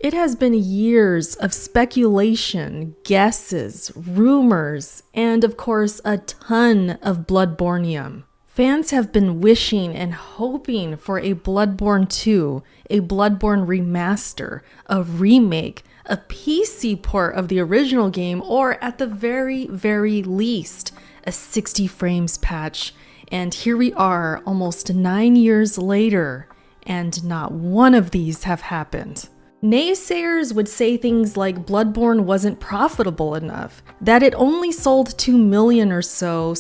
It has been years of speculation, guesses, rumors, and of course a ton of Bloodbornium. Fans have been wishing and hoping for a Bloodborne 2, a Bloodborne remaster, a remake, a PC port of the original game, or at the very least, a 60 frames patch. And here we are, almost 9 years later, and not one of these have happened. Naysayers would say things like Bloodborne wasn't profitable enough, that it only sold 2 million or so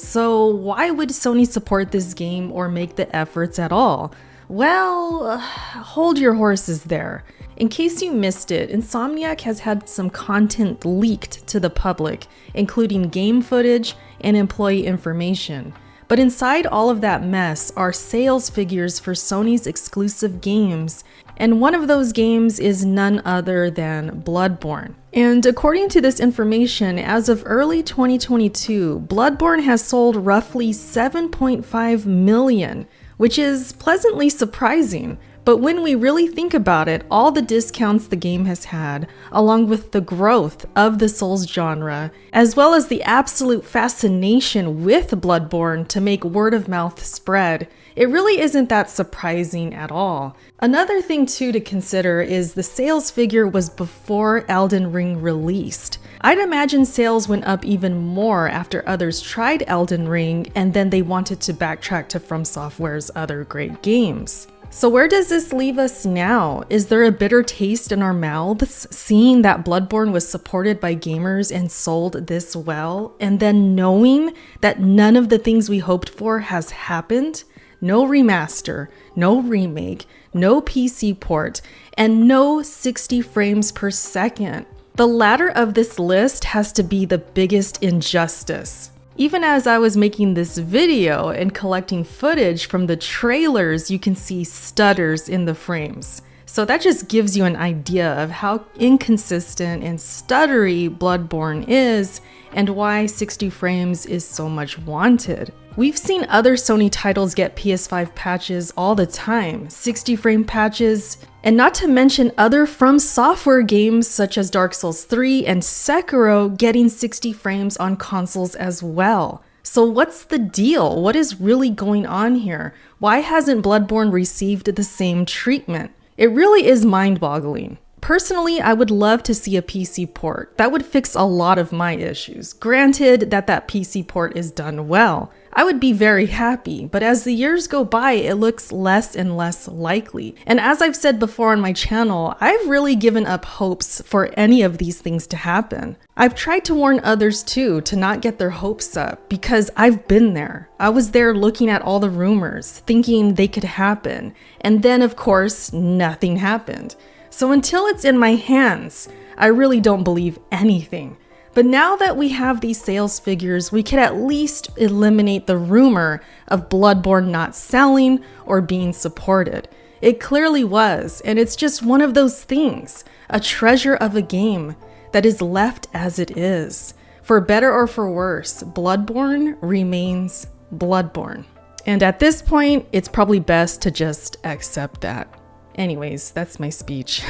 why would Sony support this game or make the efforts at all? Well, hold your horses there. In case you missed it, Insomniac has had some content leaked to the public, including game footage and employee information. But inside all of that mess are sales figures for Sony's exclusive games, and one of those games is none other than Bloodborne. And according to this information, as of early 2022, Bloodborne has sold roughly 7.5 million, which is pleasantly surprising. But when we really think about it, all the discounts the game has had, along with the growth of the Souls genre, as well as the absolute fascination with Bloodborne to make word of mouth spread, it really isn't that surprising at all. Another thing too to consider is the sales figure was before Elden Ring released. I'd imagine sales went up even more after others tried Elden Ring and then they wanted to backtrack to From Software's other great games. So where does this leave us now? Is there a bitter taste in our mouths seeing that Bloodborne was supported by gamers and sold this well, and then knowing that none of the things we hoped for has happened? No remaster, no remake, no PC port, and no 60 frames per second. The latter of this list has to be the biggest injustice. Even as I was making this video and collecting footage from the trailers, you can see stutters in the frames. So that just gives you an idea of how inconsistent and stuttery Bloodborne is and why 60 frames is so much wanted. We've seen other Sony titles get PS5 patches all the time, 60 frame patches, and not to mention other From Software games such as Dark Souls 3 and Sekiro getting 60 frames on consoles as well. So what's the deal? What is really going on here? Why hasn't Bloodborne received the same treatment? It really is mind-boggling. Personally, I would love to see a PC port. That would fix a lot of my issues. Granted that PC port is done well. I would be very happy, but as the years go by, it looks less and less likely. And as I've said before on my channel, I've really given up hopes for any of these things to happen. I've tried to warn others too to not get their hopes up because I've been there. I was there looking at all the rumors, thinking they could happen. And then of course, nothing happened. So until it's in my hands, I really don't believe anything. But now that we have these sales figures, we could at least eliminate the rumor of Bloodborne not selling or being supported. It clearly was, and it's just one of those things, a treasure of a game that is left as it is. For better or for worse, Bloodborne remains Bloodborne. And at this point, it's probably best to just accept that. Anyways, that's my speech.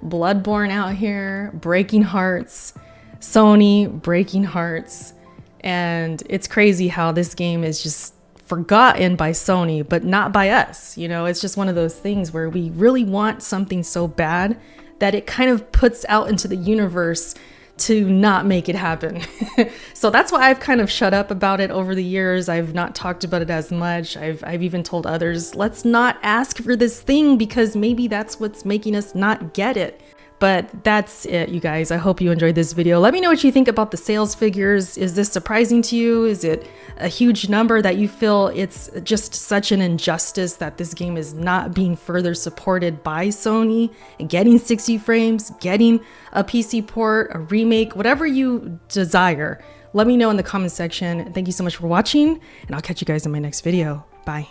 Bloodborne out here, breaking hearts. Sony breaking hearts, and it's crazy how this game is just forgotten by Sony, but not by us. You know, it's just one of those things where we really want something so bad that it kind of puts out into the universe to not make it happen. So that's why I've kind of shut up about it over the years. I've not talked about it as much. I've even told others, let's not ask for this thing because maybe that's what's making us not get it. But that's it, you guys. I hope you enjoyed this video. Let me know what you think about the sales figures. Is this surprising to you? Is it a huge number that you feel it's just such an injustice that this game is not being further supported by Sony and getting 60 frames, getting a PC port, a remake, whatever you desire? Let me know in the comment section. Thank you so much for watching, and I'll catch you guys in my next video. Bye.